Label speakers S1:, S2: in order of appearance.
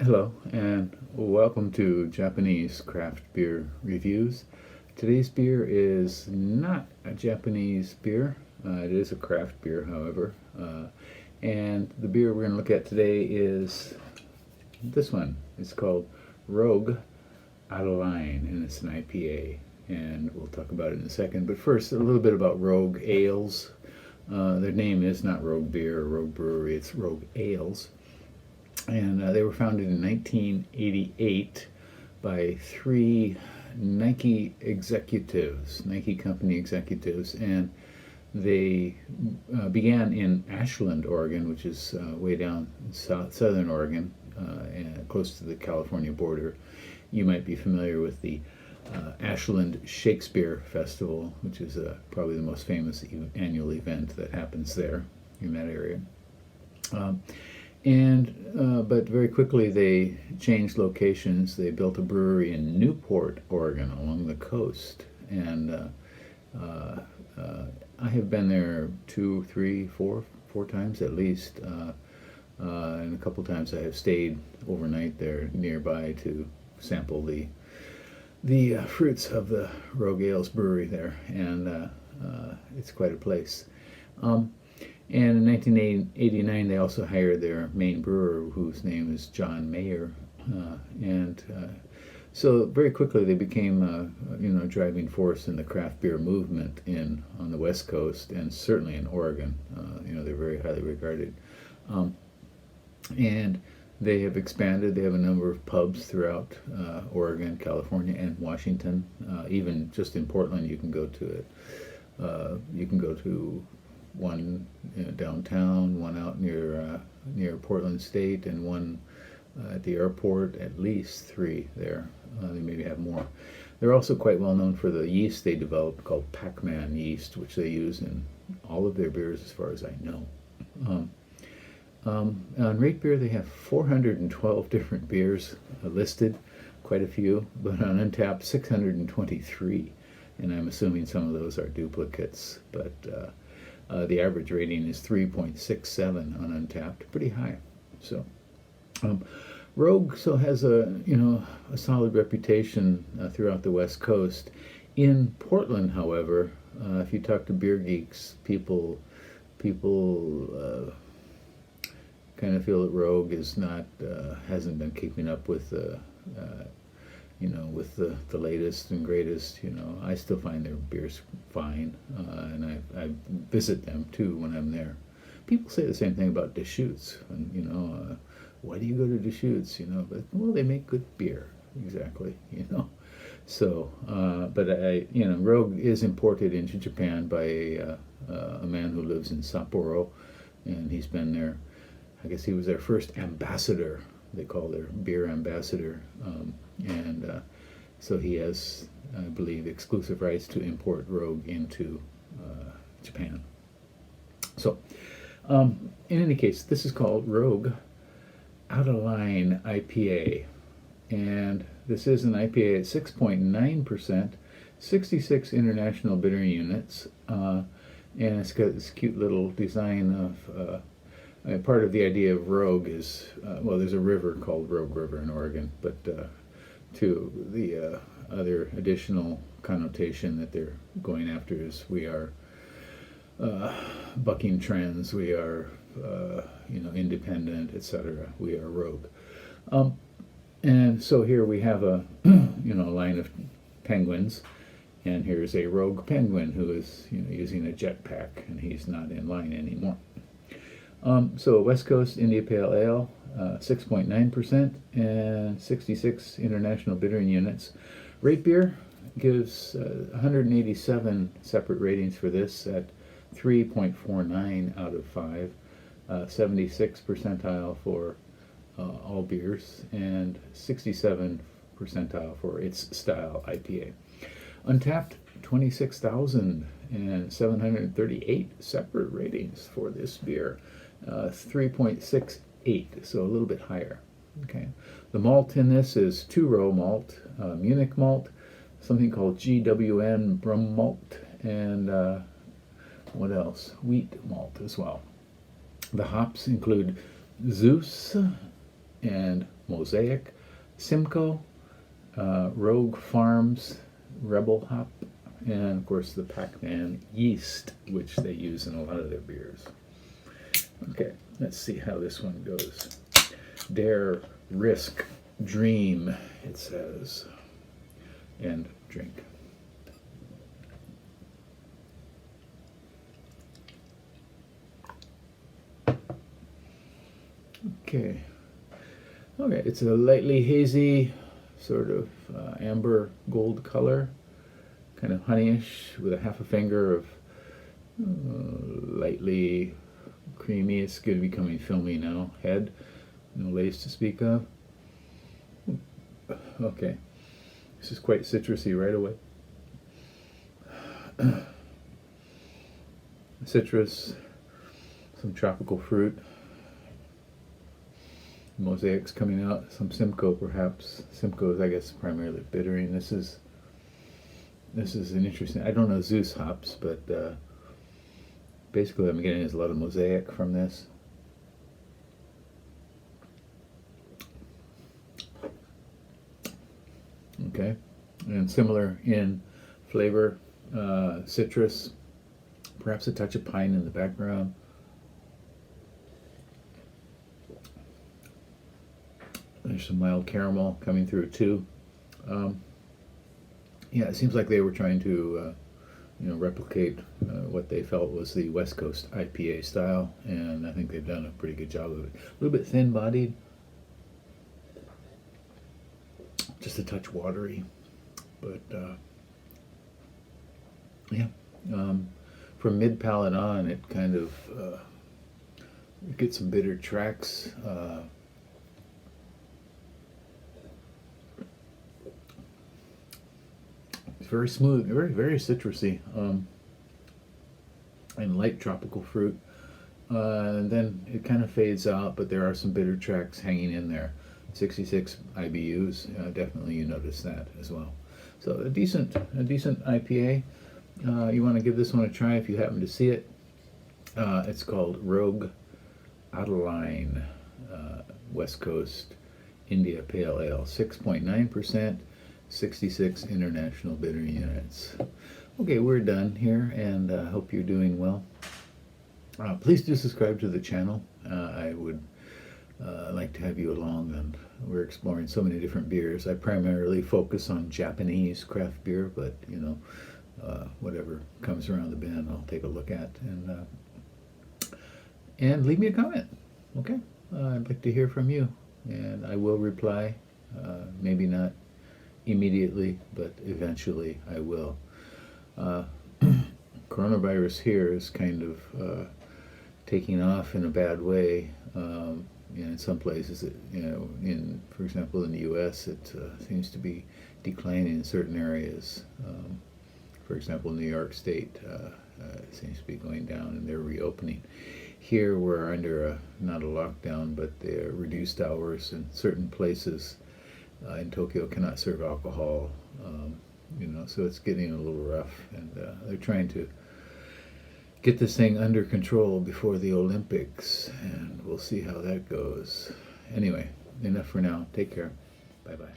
S1: Hello, and welcome to Japanese craft beer reviews. Today's beer is not a Japanese beer. It is a craft beer, however. And the beer we're going to look at today is this one. It's called Rogue Outta Line, and it's an IPA. And we'll talk about it in a second. But first, a little bit about Rogue Ales. Their name is not Rogue Beer or Rogue Brewery, it's Rogue Ales. And they were founded in 1988 by three Nike executives, Nike company executives, and they began in Ashland, Oregon, which is way down in southern Oregon, and close to the California border. You might be familiar with the Ashland Shakespeare Festival, which is probably the most famous annual event that happens there in that area. But very quickly they changed locations. They built a brewery in Newport, Oregon, along the coast. And I have been there four times at least. And a couple times I have stayed overnight there nearby to sample the fruits of the Rogue Ales brewery there. And it's quite a place. And in 1989, they also hired their main brewer, whose name is John Mayer. So very quickly they became a driving force in the craft beer movement on the West Coast, and certainly in Oregon. They're very highly regarded. And they have expanded. They have a number of pubs throughout Oregon, California, and Washington. Even just in Portland, you can go to it. You can go to one downtown, one out near Portland State, and one at the airport. At least three there. They maybe have more. They're also quite well known for the yeast they developed called Pac-Man yeast, which they use in all of their beers, as far as I know. On RateBeer, they have 412 different beers listed, quite a few, but on Untappd, 623, and I'm assuming some of those are duplicates, but the average rating is 3.67 on Untappd, pretty high. So Rogue has a solid reputation throughout the West Coast. In Portland, however, if you talk to beer geeks, people kind of feel that Rogue hasn't been keeping up with the latest and greatest. I still find their beers fine, and I visit them too when I'm there. People say the same thing about Deschutes, and why do you go to Deschutes? But they make good beer, exactly. So, but Rogue is imported into Japan by a man who lives in Sapporo, and he's been there. I guess he was their first ambassador. They call their beer ambassador, so he has, I believe, exclusive rights to import Rogue into Japan. So, in any case, this is called Rogue Outta Line IPA, and this is an IPA at 6.9%, 66 international bitter units, and it's got this cute little design of. Part of the idea of Rogue is, there's a river called Rogue River in Oregon, but to the other additional connotation that they're going after is we are bucking trends, we are, independent, etc. We are Rogue. And so here we have a, line of penguins, and here's a rogue penguin who is, using a jetpack, and he's not in line anymore. So West Coast India Pale Ale, 6.9%, and 66 international bittering units. RateBeer gives 187 separate ratings for this at 3.49 out of 5, 76 percentile for all beers, and 67 percentile for its style IPA. Untappd, 26,738 separate ratings for this beer. 3.68, so a little bit higher. Okay, the malt in this is 2-row malt, Munich malt, something called GWN Brum malt, and what else? Wheat malt as well. The hops include Zeus and Mosaic, Simcoe, Rogue Farms, Rebel Hop, and of course the Pac-Man yeast, which they use in a lot of their beers. Okay, let's see how this one goes. Dare, risk, dream, it says, and drink. Okay, it's a lightly hazy, sort of amber gold color, kind of honeyish with a half a finger of lightly creamy. It's going to be becoming filmy now. Head, no lace to speak of. Okay, this is quite citrusy right away. Citrus, some tropical fruit. Mosaics coming out, some Simcoe perhaps. Simcoe is, I guess, primarily bittering. This is an interesting. I don't know Zeus hops, but basically, what I'm getting is a lot of Mosaic from this. Okay, and similar in flavor, citrus, perhaps a touch of pine in the background. There's some mild caramel coming through too. Yeah, it seems like they were trying to, replicate what they felt was the West Coast IPA style, and I think they've done a pretty good job of it. A little bit thin-bodied, just a touch watery, but yeah, from mid-palate on, it kind of gets some bitter tracks. Very smooth, very citrusy, and light tropical fruit. And then it kind of fades out, but there are some bitter tracks hanging in there. 66 IBUs, definitely you notice that as well. So a decent IPA. You want to give this one a try if you happen to see it. It's called Rogue Outta Line, West Coast India Pale Ale, 6.9%. 66 international bitter units. Okay, we're done here, and I hope you're doing well. Please do subscribe to the channel. I would like to have you along, and we're exploring so many different beers. I primarily focus on Japanese craft beer, but whatever comes around the bend, I'll take a look at, and leave me a comment. Okay, I'd like to hear from you, and I will reply. Maybe not immediately, but eventually I will. Coronavirus here is kind of taking off in a bad way. In some places, for example, in the U.S., it seems to be declining in certain areas. For example, New York State seems to be going down, and they're reopening. Here, we're under not a lockdown, but they're reduced hours, and certain places in Tokyo cannot serve alcohol, so it's getting a little rough, and they're trying to get this thing under control before the Olympics, and we'll see how that goes. Anyway, enough for now. Take care. Bye-bye.